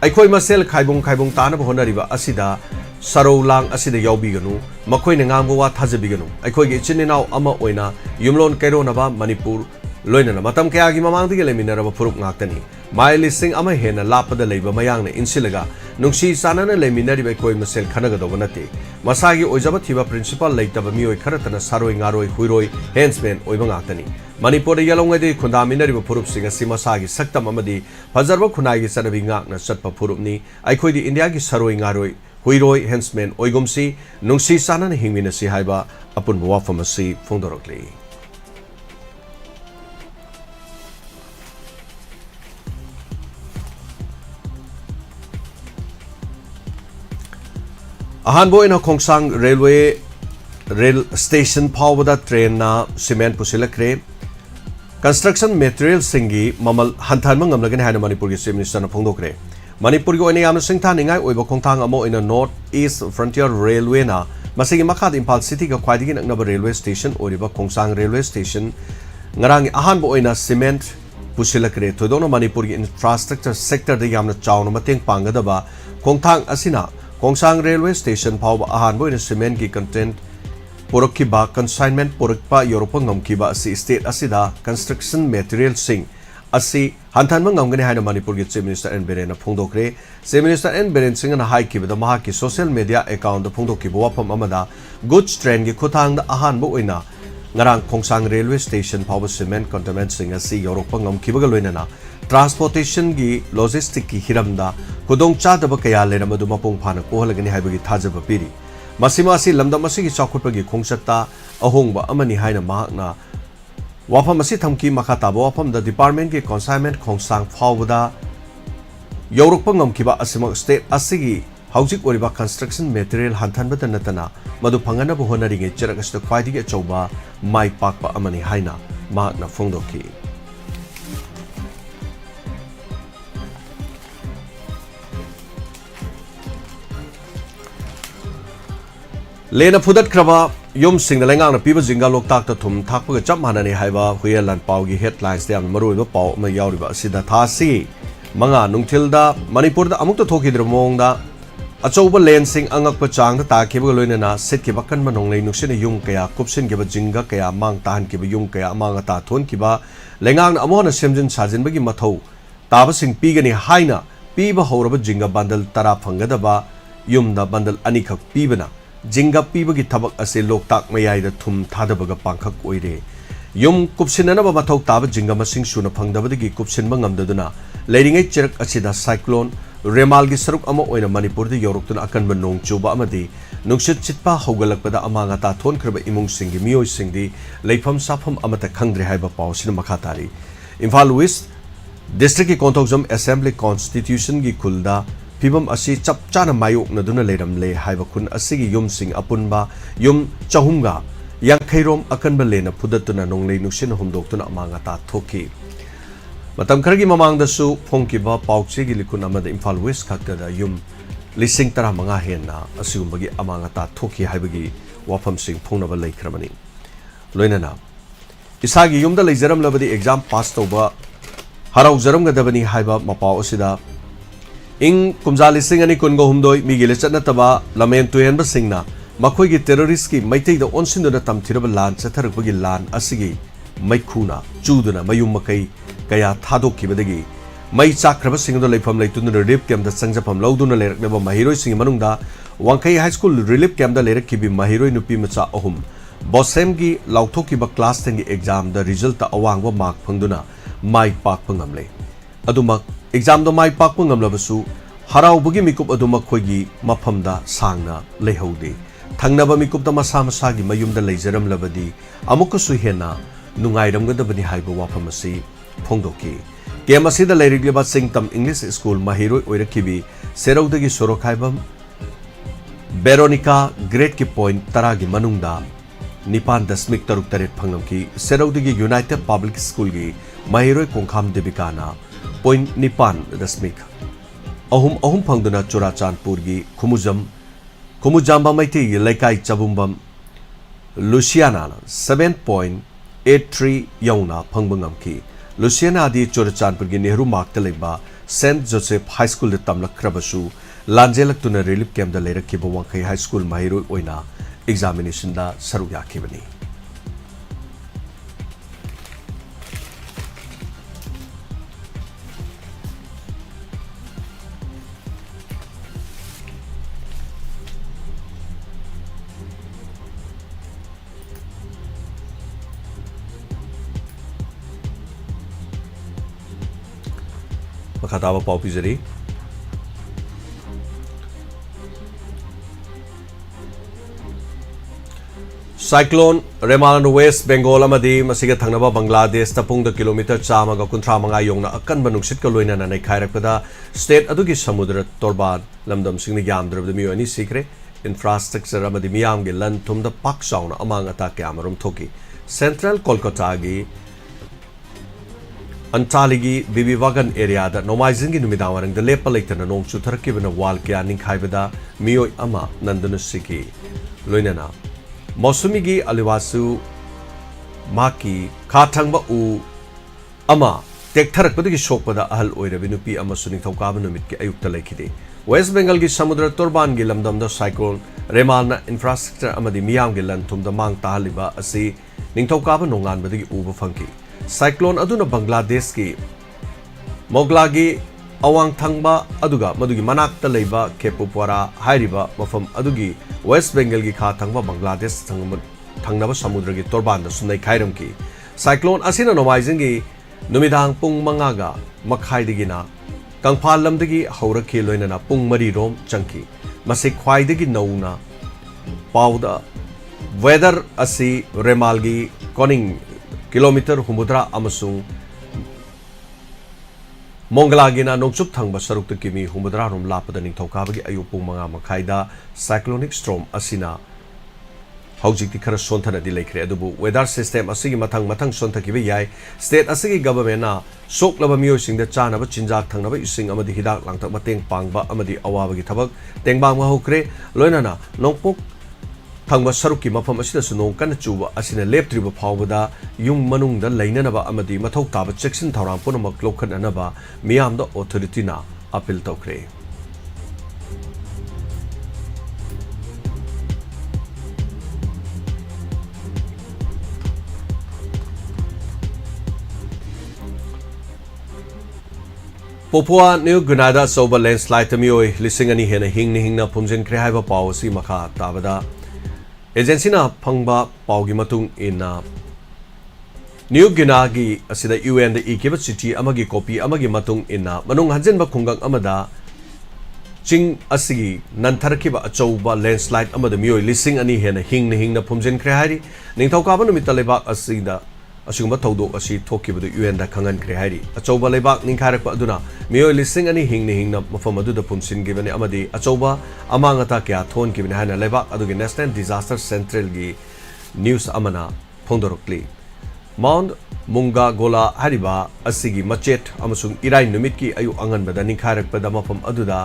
aikoi masel khaibung tana ba honari ba asida Sarolang asida yaubiganu makoina ngamgo wa thajabiganu aikoi ge chininaw ama oina yumlon kairo na ba Manipur loina na matam kaya gi mamang dige leminara ba phurup ngaktani mai listing ama hena lapada leiba mayang na insilaga nungsi sanana leminari ba koi masel khanaga do banate masagi oijaba thiba principal leitaba mioi kharatana saroi ngaroi huiroi hensman oiba ngaktani Manipur de yalong de khunda minari ba phurup singa simasagi saktam amadi fajarba khunai gi sanabi ngakna chatpa phurup ni aikoi di India gi saroi ngaroi Huiroi hensman oigumsi nungsi sanan hingminasi haiba apun wafamasi fongdorokli Ahanbo ina Kongsang rail station phawbada train na cement pusilakre construction material singi mamal hanthanma ngamlagani haina Manipur gi chief minister na phongdokre Manipur gi oina yamna singtha ningai oiba khongthang amo ina North East Frontier Railway na masigi makhad Impal City ga khwaidigi naknaba railway station oriba Kongsang railway station ngarang ahanbo oina cement pusilakre thoidona Manipur gi infrastructure sector de yamna chawna mateng pangadaba khongthang asina Kongsang railway station phawba ahanbo ina cement gi content porokkiba consignment porokpa Europe ngamkiba asi state asida construction material sing asi hantan mangam gani haina Manipur gi chief minister N Biren na phongdokre chief minister N Biren sing na hai kibada maha ki social media account da phongdokki wapam amada goods train gi khuthang da ahan bo oina ngarang Kongsang railway station phawba cement containment sing asi Europe ngam kibaga loinana transportation gi logistic ki hiramda khudong cha da ba kaya lena madu mapong phana kohalagani haibagi thajaba piri masima asi lamdam asi gi chakhutpagi khongchatta ahongba amani haina mahakna Wafam asi thamki makhata wafam the department ki consignment Kongsang phawda Yorokpa ngamkiba asima state asigi haujik oriba construction material hanthanbata natana madu phangana bu honaringe cheragasda khwaidigi chauba mai pakpa amani haina mahakna phongdoki Lena Fudat Krava Yum Sing the Langang Piba Zinga Loktak to Tum Takpa Chapmanani Haiba, Huel and Paugi headlines there, Maru Pau Mayariba Sida Tasi, Manga Nungtilda, Manipur the Amukta Toki Drumonda, Achoba Lansing Angak Pachang, the Takibalina, Setkibakan Manong, Nuxin Yunkaya, Kupsin Giba Jinga Kaya, Mang Tan Kiba Yunkaya, Mangata, Tunkiba, Langang Amona Simjin Sajin Bagi Mato, Tabasing Pigani Haina, Piba Horaba Jinga Bundle Tara Pangadaba, Yumda Bundle Anika Pibana. Jinga pibagi tabak ase loktak mayai da thum thadabaga pangkhak oire yum kupsinana ba mathau taba jinga masing suna phangdabadagi kupsinba ngamdaduna leiringai cherak asida cyclone remal gi saruk ama oina Manipur de yorokuna akanba nong chuba amadi nungsit chitpa hogalakpada amanga ta thon khraba imung singi miyoi singdi leifam safam amata khangdre haiba pawsina makhatari Imphal West District ki Konthokjam Assembly Constitution gi khulda फिबम असी चप चाना मायोकनदुना लेरमले हाइबा खुन असिगी युमसिंग अपुनबा yum चहुमगा यांखैरोम अकनबा लेना फुदतुना नोंगले नुसिन हुमदोक्तुना अमांगता थोकी मतम खरगी ममांगदसु फोंकिबा पाउचेगी लिखुन अमदा Imphal waste खक्तदा yum लिसिंग तरा मंगा हेना असिगुंबगी अमांगता थोकी हाइबगी वाफमसिंग फोंनबा लेखरमनी लोइनना इसागी युमदा लेजरमलबदी exam पास तौबा हराउजरमगदबनी हाइबा मपाव असिदा इंग कुमजा लिसिंग अनि कुनगो हुमदोय मिगिले चटनतबा लमेन तुयनबा सिंगना मखोयगी टेररिस्ट की मैतैदा ओनसिनदुना तमथिरबा लान चथरकबगी लान असिगी मैखुना चुदुना मयुम मकै कया थादोखिबदगी मै चाख्रब सिंगदो लेफम लेतुन रिलीफ कैम्प दा संगजफम लौदुना लेरकनेबा महिरोय सिंग मनुंगदा वांखै हाई स्कूल रिलीफ कैम्प दा लेरकिबि महिरोय नुपी मचा अहुम बोसेम की लाउथोकिबा क्लास 10 की एग्जाम दा रिजल्ट ता अवांगबा मार्क फंगदुना माइ पाकपा ngamle अदुमक एग्जाम दा माइ पाकपा ngamlabsu हराउबगी मिकुप अदुमक खोगी मफमदा सांगना लेहौदे थंगनबा मिकुप दा मसा मसागी मयुमदा लेजरमलबदी अमुकसु हेना नुंगाइरमगदबनी हाइबा वाफमसी फोंदोकी केम असिदा लेरिग्लिबा सिंगतम इंग्लिश स्कूल महिरोय ओइरकिबि सेरौदगी सोरोखाइबम बेरोनिका ग्रेड की पॉइंट 10 की मनुंगदा 9.3 फंगमकी सेरौदगी यूनाइटेड पब्लिक स्कूल की महिरोय कोंखाम देबिकाना पॉइंट 9.अहुम फंगदुना चुराचांदपुर की खुमुजाम्बा मैथी लेकाई चबुम्बम लुसियाना 7.83 यौना फंगबंगमकी लुसियाना आदि चुराचांदपुर की नेहरू मार्ग लेबा सेंट जोसेफ हाई स्कूल तमलक्रबसु लांजेलक्तुना रिलीफ कैम्प दा लेरकिबा वांखै हाई स्कूल महिरोय ओइना एग्जामिनेशन दा सरुक याखिबनी मखाताबा पाउ पिजरी साइक्लोन रेमाल वेस्ट बेंगोल मसीगा थंगनबा बांग्लादेश तपुंग किलोमीटर 135 योंगना अकनब नुसित लोइना नैखाइरकपदा स्टेट अदुगी समुद्र तोरबान लमदम सिंगनि यामद्रबद मियोनी सिखरे इंफ्रास्ट्रक्चर अमदी मियामगे लन थुमदा पाक चाउना अमांग अता क्यामरुम थोकी सेंट्रल कोलकाता की अंटालिगी बीबी वागन एरिया नोमाइजिंग नुमिदावरंग लेप लेटना नोंग चुथरकिबना वाल क्या निखाइबदा मियोय अमा नंदन सिकी लोइनना मौसमी की अलिवासु माकी खाथंग उ अमा टेक्थरकपदगी सोकपदा अहल ओइरबि नुपी अमसु निथौकाब नुमित के अयुक्त लेखिदे वेस्ट बंगाल की समुद्र तोरबान की लमदमदा साइक्लोन रेमालना इंफ्रास्ट्रक्चर अमदी मियाम के लन थुमदा मांग ताहलिबा असि निथौकाब नोंगानबदगी उबा फंकी साइक्लोन अदुना बांग्लादेश की मोगलागी अवांग थंगबा अदुगा मदुगी मनाक्ता लेबा केपुपवारा हाइरिबा मफम अदुगी वेस्ट बंगाल की खा थंगबा बांग्लादेश थंगनबा समुद्र की तोरबान सुनै खाइरम की साइक्लोन असिना नोमाइजिंग की नुमिदांग पुंग मंगागा मखाइदगिना कंफाल लमदगी हौरखि लोइनना पुंग मरी रोम चंकी मसे ख्वाइदगी नौना पाउदा वेदर असि रेमालगी कोनिंग किलोमीटर 53 मोंगलागिना नोंचुप थंगबा सरुक किमी 53 रोम लापदा निथौकाबगी अयु पुंग मंगा मखाइदा साइक्लोनिक स्ट्रॉम असिना हौजिकति खर सोंथनदि लेखरे अदुबु वेदर सिस्टम असिगी मथंग सोंथकिबे याय स्टेट असिगी गवर्नमेंटना सोकलबा मियोसिंगदा चानबा चिंजाक थंगनबा इसिंग अमदि हिदाक लांगथक मतेंग पांगबा अमदि अवाबगी थबक तेंगबांगबा होख्रे लोइनना नोंपोक थंगबा सरुकी मफम असिदसु नोंग कन चुबा असिना लेपत्रिबा फावबदा युंग मनुंगदा लैननबा अमदि मथौ ताबा चेक्सिन थौरांग पुनमक लोखननबा मियामदा ऑथोरिटीना अपील तौख्रे पोपुआ न्यू गिनादा सोबा लैंडस्लाइड मियोय लिसिंग अनि हेना हिंगना फुमजिनख्रे हाइबा पाव असि मखा ताबदा एजेंसीना फंगबा पावगी मतुंग इना न्यू गिनागी असिदा यूएन द इकेबा चिठी अमगी कॉपी अमगी मतुंग इना मनुंग हंजनबा खुंगंग अमदा चिंग असिगी नंथरकिबा अचौबा लैंडस्लाइड अमदा मियोय लिसिंग अनि हेना हिंगना फुमजिनख्रे हाइरि निंथौकाबा नुमित लेबाक असिदा ꯑꯁꯤꯒꯨꯝꯕ ꯊꯧꯗꯣꯛ ꯑꯁꯤ ꯊꯣꯛꯈꯤꯕꯗꯨ ꯌꯨꯑꯦꯟꯗ ꯈꯪꯍꯟꯈ꯭ꯔꯦ ꯍꯥꯏꯔꯤ ꯑꯆꯧꯕ ꯂꯩꯕꯥꯛ ꯅꯤꯡꯈꯥꯏꯔꯛꯄ ꯑꯗꯨꯅ ꯃꯤꯑꯣꯏ ꯂꯤꯁꯤꯡ ꯑꯅꯤ ꯍꯤꯡꯅ ꯃꯐꯝ ꯑꯗꯨꯗ ꯄꯨꯟꯁꯤꯟꯈꯤꯕꯅꯤ ꯑꯃꯗꯤ ꯑꯆꯧꯕ ꯑꯃꯥꯡ ꯑꯇꯥ ꯀꯌꯥ ꯊꯣꯛꯍꯟꯈꯤꯕꯅꯤ ꯍꯥꯏꯅ ꯂꯩꯕꯥꯛ ꯑꯗꯨꯒꯤ ꯅꯦꯁꯅꯦꯜ ꯗꯤꯖꯥꯁꯇꯔ ꯁꯦꯟꯇ꯭ꯔꯦꯜꯒꯤ ꯅ꯭ꯌꯨꯁ ꯑꯃꯅ ꯐꯣꯡꯗꯣꯔꯛꯂꯤ ꯃꯥꯎꯟꯠ ꯃꯨꯡꯒꯥꯒꯣꯂꯥ ꯍꯥꯏꯔꯤꯕ ꯑꯁꯤꯒꯤ ꯃꯆꯦꯠ ꯑꯃꯁꯨꯡ ꯏꯔꯥꯏ ꯅꯨꯃꯤꯠꯀꯤ ꯑꯌꯨꯛ ꯑꯉꯟꯕꯗ ꯅꯤꯡꯈꯥꯏꯔꯛꯄꯗ ꯃꯐꯝ ꯑꯗꯨꯗ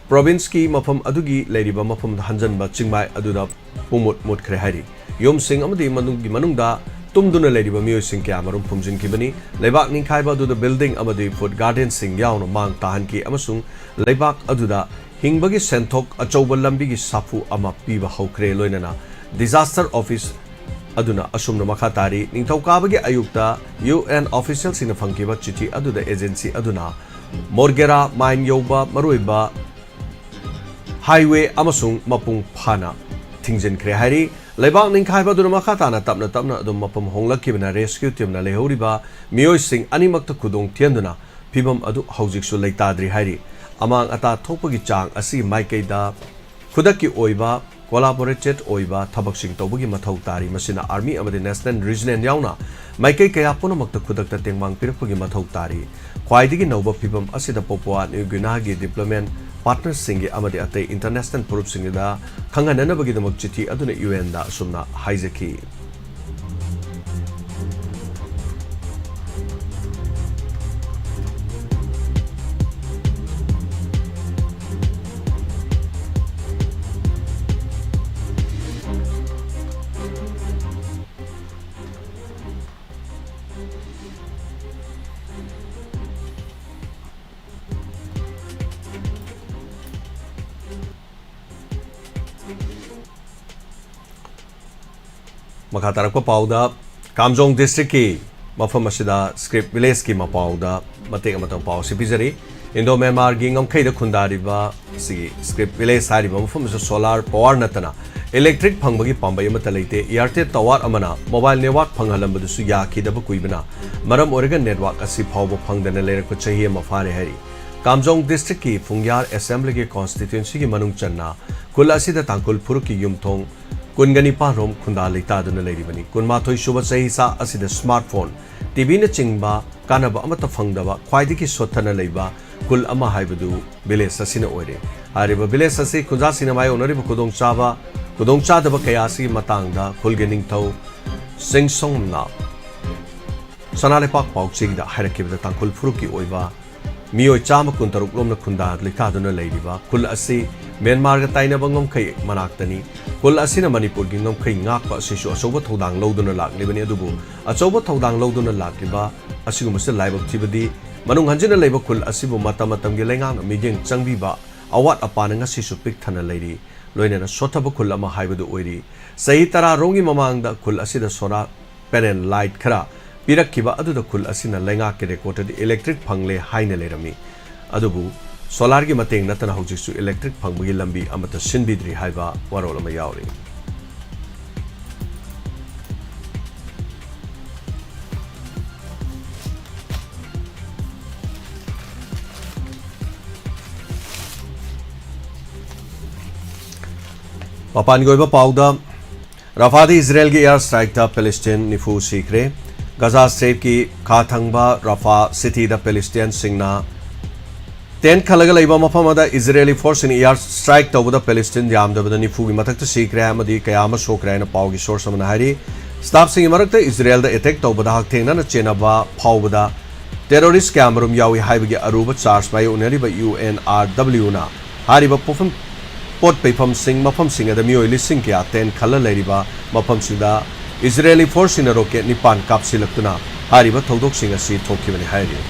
ꯄ꯭ꯔꯣꯚꯤꯟꯁꯀꯤ ꯃꯐꯝ ꯑꯗꯨꯒꯤ ꯂꯩꯔꯤꯕ ꯃꯐꯝꯗ ꯍꯟꯖꯟꯕ ꯆꯤꯡꯃꯥꯏ ꯑꯗꯨꯗ ꯄꯨꯡꯃꯨꯠ ꯃꯨꯠꯈ꯭ꯔꯦ ꯍꯥꯏꯔꯤ ꯌꯨꯝꯁꯤꯡ ꯑꯃꯗꯤ ꯃꯅꯨꯡꯗ tumduna ꯂꯩꯔꯤꯕ ꯃꯤꯑꯣꯏꯁꯤꯡ ꯀꯌꯥ ꯃꯔꯨꯝ ꯐꯨꯝꯖꯤꯟꯈꯤꯕꯅꯤ ꯂꯩꯕꯥꯛ ꯅꯤꯡꯈꯥꯏꯕ ꯑꯗꯨꯗ ꯕꯤꯜꯗꯤꯡ ꯑꯃꯗꯤ ꯐꯨꯗ ꯒꯥꯔꯗꯦꯟꯁꯤꯡ ꯌꯥꯎꯅ ꯃꯥꯡ ꯇꯥꯍꯟꯈꯤ ꯑꯃꯁꯨꯡ ꯂꯩꯕꯥꯛ ꯑꯗꯨꯗ ꯍꯤꯡꯕꯒꯤ ꯁꯦꯟꯊꯣꯛ ꯑꯆꯧꯕ ꯂꯝꯕꯤꯒꯤ ꯁꯥꯐꯨ ꯑꯃ ꯄꯤꯕ ꯍꯧꯈ꯭ꯔꯦ ꯂꯣꯏꯅꯅ ꯗꯤꯖꯥꯁꯇꯔ ꯑꯣꯐꯤꯁ ꯑꯗꯨꯅ ꯑꯁꯨꯝꯅ ꯃꯈꯥ ꯇꯥꯔꯤ ꯅꯤꯡꯊꯧꯀꯥꯕꯒꯤ ꯑꯌꯨꯛꯇ UN ꯑꯣꯐꯤꯁꯤꯌꯦꯜꯁꯤꯡꯅ ꯐꯪꯈꯤꯕ ꯆꯤꯊꯤ ꯑꯗꯨꯗ ꯑꯦꯖꯦꯟꯁꯤ ꯑꯗꯨꯅ ꯃꯣꯔꯒꯦꯔꯥ ꯃꯥꯏꯟ ꯌꯧꯕ ꯃꯔꯨꯑꯣꯏꯕ हाईवे अमसुंग मपुंग फाना थिंजनख्रे हारी लेबाक निंखाइबा दुना मखा ताना तपना तपना अदुम मपम होंगलखिबना रेस्क्यू टीमना लेहौरिबा मियोइसिंग अनिमक्त खुदोंग थियनदुना फिबम अदु हौजिकसु लेताद्रि हारी अमांग अता थोकपगी चांग असि माइकैदा खुदकी ओइबा कोलाबोरेटेड ओइबा थबकसिंग तौबगी मथौ तारी मसिना आर्मी अमदि नेशनल रीजनल यावना माइकै कया पुनमक्त खुदकता तेंगमांग पिरपगी मथौ तारी ख्वाइदिगी नौबा फिबम असिदा पोपोआ new गिनागी डिप्लोमेंट partners singi amadi atai international group singida khangananabagi damak chithi aduna UN da sumna haizaki मखातारक पाउदा कामजोंग डिस्ट्रिक्ट की मफम असिदा स्क्रिप्ट विलेज की मपाउदा मतेक मतम पाउ सिपिजरी इंडो म्यांमार गी ngमखैदा खुंदारिबा सि स्क्रिप्ट विलेज हारिबा मफम सोलार पावर नतना इलेक्ट्रिक फंगबगी पांबय अमता लेते एयरटेल टावर अमना मोबाइल नेटवर्क फंगहलंबदुसु याखिदब कुइबना मरम ओरेगन नेटवर्क असि फावबो फंगदना लेरक चही अमा फारे हारि कामजोंग डिस्ट्रिक्ट की फुंग्यार असेंबली की कॉन्स्टिट्यूएंसी की मनुंग चन्ना कुल असिदा तांकुल फुरुक की युमथोंग कुनगनिपा रोम खुंदा लेतादुना लेरिबनी कुनमाथोई सुब चहीसा असिदा स्मार्टफोन टीवी न चिंगबा कानबा अमता फंगदबा ख्वाइदिकी सोथना लेबा कुल अमा हाइबदु विलेज असिना ओइरे हारिबा विलेज असि खुंजा सिनेमाय ओनरिबा खुदोंचादबा कयासी मतांगदा खुलगे निंगथौ सिंगसोंगना सनालेपाक पाउचिगदा हाइरकिबदा तांकुल फुरुकी ओइबा मियोय चाम कुंतरुक लोमना खुंदा लेतादुना लेरिबा कुल असि म्यांमार गा ताइनबा ngomkhai manaktani कुल असिना मणिपुर की ngomkhai ngakpa asisu achoba thodang loduna laklibani adubu achoba thodang loduna lakliba asigumase laibak thibadi manung hanjina leiba कुल asibu matam gi lengang mijeng changbiba awat apana nga sisu pik thana leiri loinena sothaba कुल ama haibadu oiri sahi tara rongi mamangda कुल asida sora panel light khara pirakkiba aduda कुल asina lenga ke recorded electric phangle haina lerami adubu solar की मतेंग नतना हौजिसु electric फंगबगी लंबी अमता सिनबिद्री हाइबा वरोल अमा यावरी मपान गोइबा पाउदा रफादी इजराइल की एयर स्ट्राइक दा पैलेस्टाइन निफु सीखरे गजा स्ट्रेट की खाथंगबा रफा सिटी दा पैलेस्टाइन सिंगना टेन खलग लेबा मफम अदा इजरायली फोर्स इन एयर स्ट्राइक तौबदा पैलेस्टाइन यामदबदा निफुगी मथक्ता सीखरे अमदी कयामा सोखरेना पाउगी सोर्स अमना हारी स्टाफ सिंग मरक्ता इजरायल दा अटैक तौबदा हकथेंगना चेनाबा फाउबदा टेररिस्ट कैमरुम यावी हाइबगी अरुबा चार्ज बाय उनरिबा UNRW ना हारिबा पोफम पोट पैफम सिंग मफम सिंग अदा मियोय लिसिंग क्या टेन खल लेरिबा मफम सिदा इजरायली फोर्स इन रॉकेट निपान कापसिलक्तुना हारिबा थौदोक सिंग असि थोखिबनि हाइरि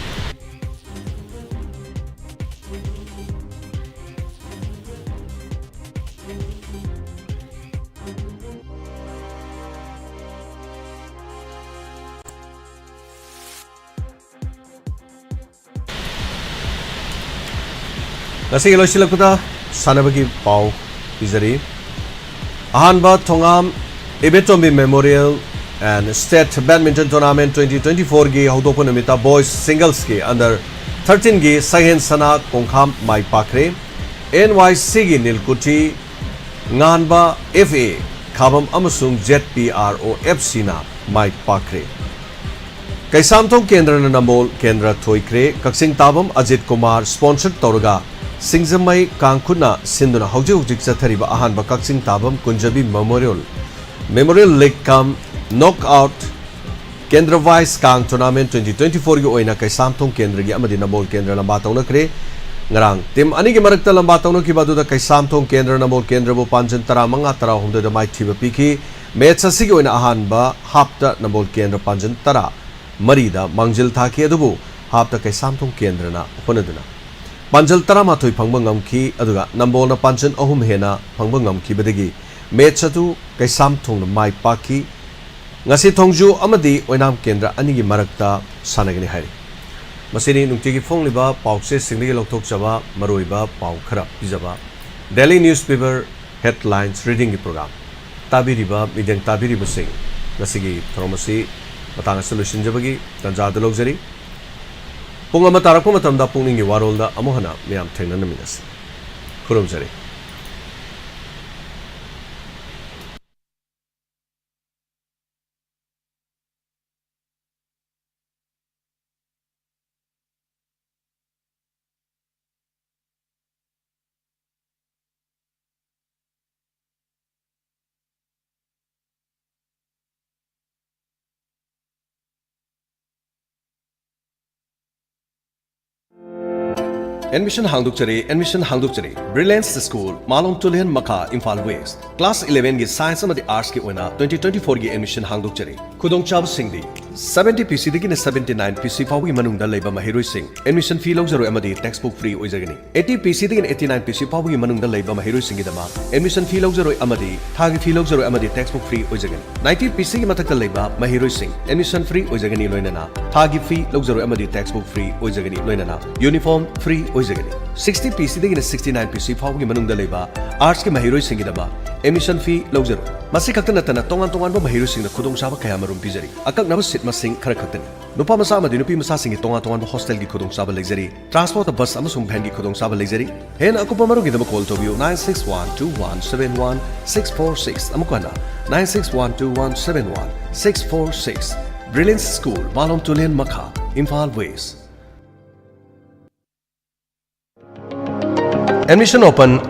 Nasi loisilakda sanabagi pau izari ahanba thongam Ibetombi Memorial and State Badminton Tournament 2024 gi haudokpa numita boys singles ki under 13 gi sahen sana kongkham mai pakre NYC gi nilkuti nganba FA Khabam amasung ZPROFC na mai pakre. Kaisamthong Kendra na namol Kendra thoikre Kaksing Tabam Ajit Kumar sponsored tawraga Singzamai Kangkhuna sinduna hojik chathariba ahanba Kaksing Tabam Kunjabi Memorial League Kam Knockout Kendra Vice Kang Tournament 2024 gi oina Kaisamthong Kendra gi amadi namol Kendra lamba tawnakre ngarang tim ani gi marakta lamba tawnak ki baduda Kaisamthong Kendra namol Kendra bu panjan tara manga tara humda da mai thiba piki match asigi oina ahanba hapta namol Kendra panjan tara Marida Mangjil Thaki adubu hapta Kaisamthong Kendra na honaduna Panjal tara mathoi phangba ngamki aduga nambol na panjan ahum hena phangba ngamki badagi match atu Kaisamthong na mai paki ngasi thongju amadi oinam Kendra ani gi marakta sanagani hari masini nungtigi fongliba pause singli lokthok chaba maroiba pau khara pijaba Daily Newspaper Headlines Reading gi program tabiriba mideng tabiriba sing ngasigi thromasi matang solution jabagi tanja dalogzari punga matarakpa matamda pungningi warolda amohana miyam thengnana minas khurumjari Admission Hangdukchari Brilliant School Malong Tulihan Maka Imphal West Class 11 gi Science amadi Arts ki oina 2024 gi admission Hangdukchari Khudong chab singdi 70 PC digi na 79 PC fawi manungda leiba mahiroi sing admission fee logzaro amadi textbook free oijagani 80 PC digi na 89 PC fawi manungda leiba mahiroi singi dama admission fee logzaro amadi thagi fee logzaro amadi textbook free oijagani 90 PC gi mathakta leiba mahiroi sing admission free oijagani loinana thagi fee logzaro amadi textbook free oijagani loinana uniform free 60 PC degi 69 PC fawgi manungda leiba arts ki mahiroi singi daba admission fee logzaro masi khakta natana tongan ba mahiroi singna khudong saba kaya marum pijari akak naba sit masing khara khaktani nupa masa amadi nupi masa singi tongan ba hostel gi khudong saba leizari transport bus amasung van gi khudong saba leizari hen akupa maru gi daba call to you 9612171646 amukana 9612171646 Brilliant School Malong Tulihan Makha Imphal West Admission open.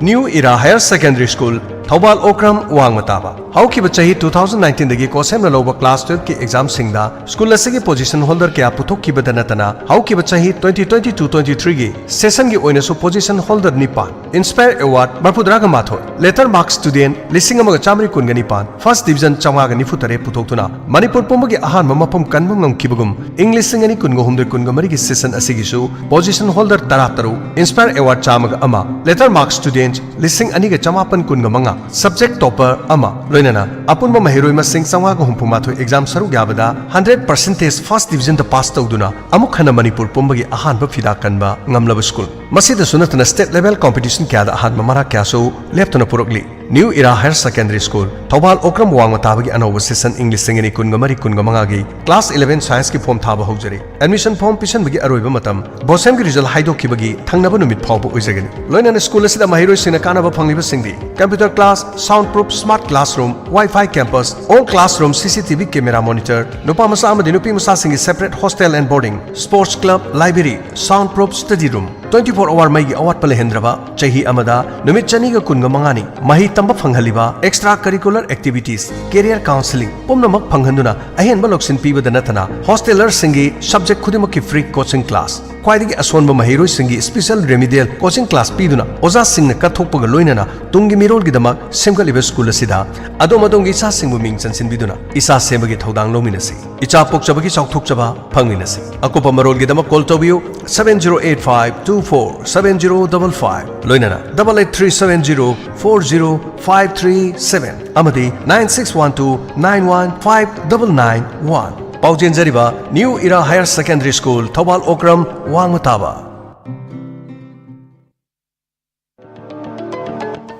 New Era Higher Secondary School, Thobal Okram Wangmataba. Haukiba chahi 2019 dagi kosem na loba class 12 ki exam singda school asigi position holder kya puthok ki badanatana haukiba chahi 2022-23 gi session gi oina so position holder nipan Inspire Award Barpudraga Matho Letter Mark Student lising amaga chamri kun gani pan First Division chamaga ni futare puthok tuna Manipur pomagi ahan mamapam kanmam ngam kibagum English singani kun go humde kun gamari gi session asigi su position holder tarataru Inspire Award chamaga ama Letter Mark Student lising ani ga chamapan kun gamanga subject topper ama loinana apunba mahiroi masing sangwa ga humpumathoi exam saru gyabada 100% first division da pass tawduna amuk khana Manipur pombagi ahanba fida kanba ngamlaba school masida sunatna state level competition kya da ahanba mara kya so leptona purokli New Era Higher Secondary School Thobal Okram Wangmatabagi anoba session English singani kungamari kungamangagi class 11 science ki form thaba hojari admission form pisan bagi aroiba matam bosem gi result haido kibagi thangnaba numit phawba oijagani loinana school asida mahiroi sina kanaba phangliba singdi computer class soundproof smart classroom Wi-Fi campus all classroom CCTV camera monitor nupa masa amadi nupi masa singi separate hostel and boarding sports club library soundproof study room 24-hour maigi awat pale hendraba chahi amada numit chani ga kungamangani mahi tamba phanghaliba extra curricular activities career counseling pumnamak phanghanduna ahenba loksin pibada nathana hosteler singi subject khudimak ki free coaching class kwaidagi asonba mahiroi singi special remedial coaching class piduna oza singna kathokpaga loinana tungi mirol gi damak semgaliba school asida adomadongi isa singbu ming chansin biduna isa semagi thodang lominasi icha pokchabagi chauthokchaba phangminasi akopa marol gi damak call tobiu 7085247055 loinana 8837040537 amadi 9612915991 Paujen Jariba New Era Higher Secondary School Thobal Okram Wangmataba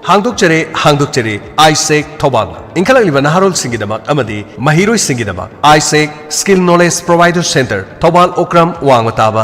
Hangdukchere Isaac Thobal Inkalaliba Naharol Singidamak Amadi Mahiroi Singidamak Isaac Skill Knowledge Provider Center Thobal Okram Wangmataba